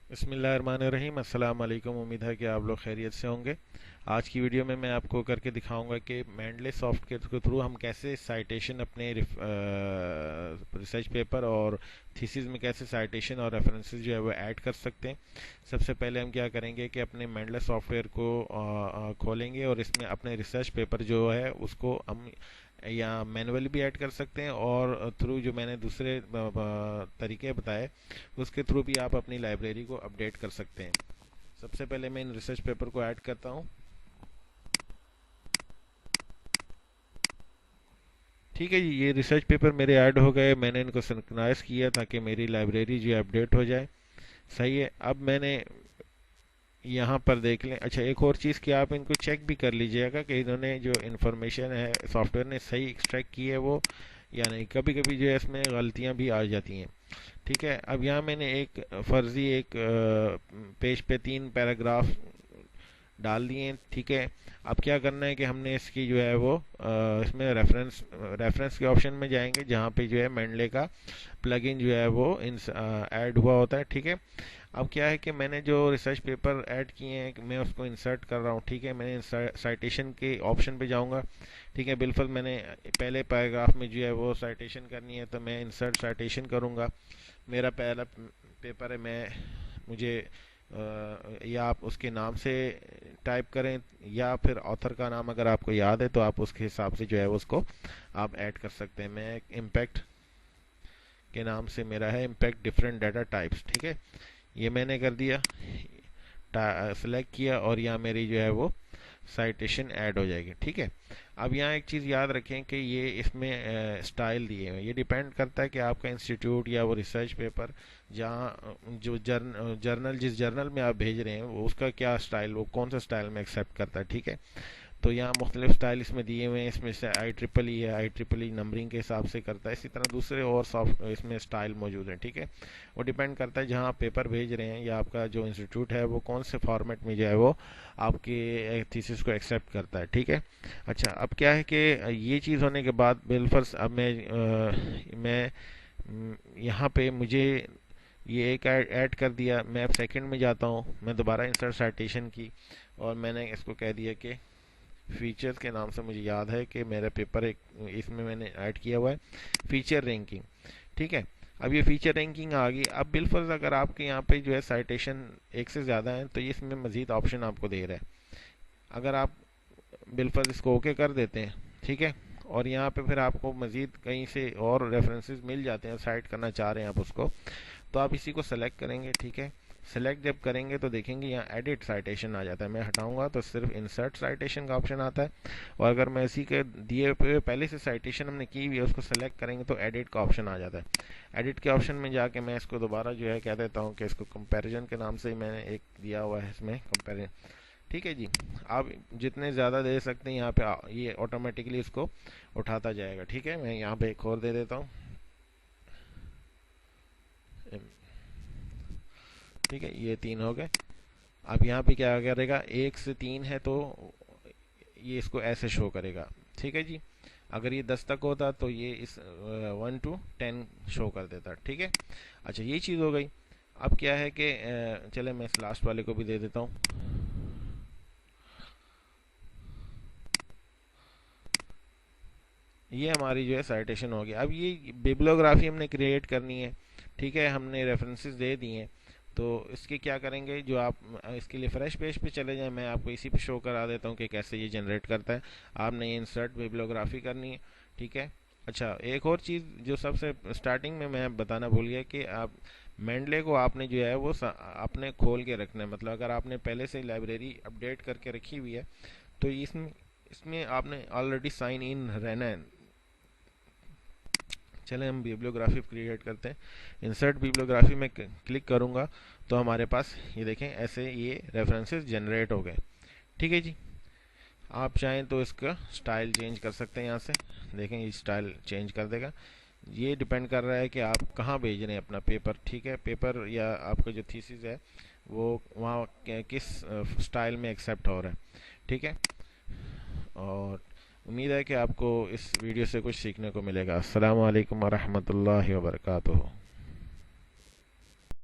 بسم اللہ الرحمن الرحیم، السلام علیکم۔ امید ہے کہ آپ لوگ خیریت سے ہوں گے۔ آج کی ویڈیو میں آپ کو کر کے دکھاؤں گا کہ مینڈلے سافٹ ویئر کے تھرو ہم کیسے سائٹیشن اپنے ریسرچ پیپر اور تھیسز میں کیسے سائٹیشن اور ریفرنسز جو ہے وہ ایڈ کر سکتے ہیں۔ سب سے پہلے ہم کیا کریں گے کہ اپنے مینڈلے سافٹ ویئر کو کھولیں گے اور اس میں اپنے ریسرچ پیپر جو ہے اس کو ہم یا مینولی بھی ایڈ کر سکتے ہیں، اور تھرو جو میں نے دوسرے طریقے بتائے اس کے تھرو بھی آپ اپنی لائبریری کو اپڈیٹ کر سکتے ہیں۔ سب سے پہلے میں ان ریسرچ پیپر کو ایڈ کرتا ہوں۔ ٹھیک ہے جی، یہ ریسرچ پیپر میرے ایڈ ہو گئے، میں نے ان کو سنکرائز کیا تاکہ میری لائبریری جو ہے اپڈیٹ ہو جائے۔ صحیح ہے، اب میں نے یہاں پر دیکھ لیں۔ اچھا، ایک اور چیز کہ آپ ان کو چیک بھی کر لیجئے گا کہ انہوں نے جو انفارمیشن ہے سافٹ ویئر نے صحیح ایکسٹریکٹ کی ہے وہ یا نہیں۔ کبھی کبھی جو ہے اس میں غلطیاں بھی آ جاتی ہیں۔ ٹھیک ہے، اب یہاں میں نے ایک فرضی ایک پیج پہ 3 پیراگراف ڈال دیے ہیں۔ ٹھیک ہے، اب کیا کرنا ہے کہ ہم نے اس کی جو ہے وہ اس میں ریفرنس کے آپشن میں جائیں گے جہاں پہ جو ہے مینڈلے کا پلگ ان جو ہے وہ ایڈ ہوا ہوتا ہے۔ ٹھیک ہے، اب کیا ہے کہ میں نے جو ریسرچ پیپر ایڈ کیے ہیں میں اس کو انسرٹ کر رہا ہوں۔ ٹھیک ہے، میں نے سائٹیشن کے آپشن پہ جاؤں گا۔ ٹھیک ہے، بالفل میں نے پہلے پیراگراف میں جو ہے وہ سائٹیشن کرنی ہے تو میں انسرٹ سائٹیشن کروں گا۔ میرا پہلا پیپر ہے، مجھے یا آپ اس کے نام سے ٹائپ کریں یا پھر آتھر کا نام اگر آپ کو یاد ہے تو آپ اس کے حساب سے جو ہے اس کو آپ ایڈ کر سکتے ہیں۔ میں امپیکٹ کے نام سے میرا ہے امپیکٹ ڈفرینٹ ڈیٹا ٹائپس۔ ٹھیک ہے، یہ میں نے کر دیا، سلیکٹ کیا اور یہاں میری جو ہے وہ سائٹیشن ایڈ ہو جائے گی۔ ٹھیک ہے، اب یہاں ایک چیز یاد رکھیں کہ یہ اس میں اسٹائل دیے ہوئے، یہ ڈیپینڈ کرتا ہے کہ آپ کا انسٹیٹیوٹ یا وہ ریسرچ پیپر جہاں جو جرنل جس جرنل میں آپ بھیج رہے ہیں وہ اس کا کیا اسٹائل، وہ کون سا اسٹائل میں ایکسیپٹ کرتا ہے۔ ٹھیک ہے، تو یہاں مختلف اسٹائل اس میں دیے ہوئے ہیں، اس میں سے آئی ٹرپل ای ہے، آئی ٹرپل ای نمبرنگ کے حساب سے کرتا ہے، اسی طرح دوسرے اور سافٹ اس میں اسٹائل موجود ہیں۔ ٹھیک ہے، وہ ڈیپینڈ کرتا ہے جہاں آپ پیپر بھیج رہے ہیں یا آپ کا جو انسٹیٹیوٹ ہے وہ کون سے فارمیٹ میں جو ہے وہ آپ کے تھیسس کو ایکسیپٹ کرتا ہے۔ ٹھیک ہے، اچھا اب کیا ہے کہ یہ چیز ہونے کے بعد بالفرض اب میں یہاں پہ مجھے یہ ایک ایڈ کر دیا، میں اب سیکنڈ میں جاتا ہوں، میں دوبارہ انسرٹ سائٹیشن کی اور میں نے اس کو کہہ دیا کہ فیچرز کے نام سے مجھے یاد ہے کہ میرا پیپر ایک اس میں نے ایڈ کیا ہوا ہے فیچر رینکنگ۔ ٹھیک ہے، اب یہ فیچر رینکنگ آ گئی۔ اب بالفرض اگر آپ کے یہاں پہ جو ہے سائٹیشن ایک سے زیادہ ہیں تو یہ اس میں مزید آپشن آپ کو دے رہا ہے۔ اگر آپ بالفرض اس کو اوکے کر دیتے ہیں، ٹھیک ہے، اور یہاں پہ پھر آپ کو مزید کہیں سے اور ریفرنسز مل جاتے ہیں، سائٹ کرنا چاہ رہے ہیں آپ اس کو، تو آپ اسی کو سلیکٹ کریں گے۔ ٹھیک ہے، سلیکٹ جب کریں گے تو دیکھیں گے یہاں ایڈٹ سائٹیشن آ جاتا ہے، میں ہٹاؤں گا تو صرف انسرٹ سائٹیشن کا آپشن آتا ہے، اور اگر میں اسی کے دیے ہوئے پہلے سے سائٹیشن ہم نے کی ہوئی ہے اس کو سلیکٹ کریں گے تو ایڈٹ کا آپشن آ جاتا ہے۔ ایڈٹ کے آپشن میں جا کے میں اس کو دوبارہ جو ہے کہہ دیتا ہوں کہ اس کو کمپیریزن کے نام سے ہی میں نے ایک دیا ہوا ہے اس میں کمپیریزن۔ ٹھیک ہے جی، آپ جتنے زیادہ دے سکتے ہیں یہاں پہ یہ آٹومیٹکلی اس کو اٹھاتا جائے گا۔ ٹھیک ہے، میں یہاں پہ ایک اور دے دیتا ہوں۔ ٹھیک ہے، یہ 3 ہو گئے۔ اب یہاں پہ کیا کرے گا، 1 سے 3 ہے تو یہ اس کو ایسے شو کرے گا۔ ٹھیک ہے جی، اگر یہ 10 تک ہوتا تو یہ اس 1 to 10 شو کر دیتا۔ ٹھیک ہے، اچھا یہ چیز ہو گئی۔ اب کیا ہے کہ چلے میں اس لاسٹ والے کو بھی دے دیتا ہوں۔ یہ ہماری جو ہے سائٹیشن ہو گیا۔ اب یہ بیبلوگرافی ہم نے کریٹ کرنی ہے۔ ٹھیک ہے، ہم نے ریفرنسز دے دیے ہیں تو اس کے کیا کریں گے، جو آپ اس کے لیے فریش پیج پہ چلے جائیں، میں آپ کو اسی پہ شو کرا دیتا ہوں کہ کیسے یہ جنریٹ کرتا ہے۔ آپ نے یہ انسرٹ بیبلوگرافی کرنی ہے۔ ٹھیک ہے، اچھا ایک اور چیز جو سب سے اسٹارٹنگ میں بتانا بھول گیا کہ آپ مینڈلے کو آپ نے جو ہے وہ اپنے کھول کے رکھنا ہے، مطلب اگر آپ نے پہلے سے لائبریری اپڈیٹ کر کے رکھی ہوئی ہے تو اس میں آپ نے آلریڈی سائن ان رہنا ہے۔ چلیں ہم بیبلیوگرافی کریٹ کرتے ہیں، انسرٹ بیبلیوگرافی میں کلک کروں گا تو ہمارے پاس یہ دیکھیں ایسے یہ ریفرنسز جنریٹ ہو گئے۔ ٹھیک ہے جی، آپ چاہیں تو اس کا سٹائل چینج کر سکتے ہیں، یہاں سے دیکھیں یہ سٹائل چینج کر دے گا۔ یہ ڈیپینڈ کر رہا ہے کہ آپ کہاں بھیج رہے ہیں اپنا پیپر۔ ٹھیک ہے، پیپر یا آپ کا جو تھیسس ہے وہ وہاں کس سٹائل میں ایکسیپٹ ہو رہا ہے۔ ٹھیک ہے، اور امید ہے کہ آپ کو اس ویڈیو سے کچھ سیکھنے کو ملے گا۔ السلام علیکم ورحمۃ اللہ وبرکاتہ۔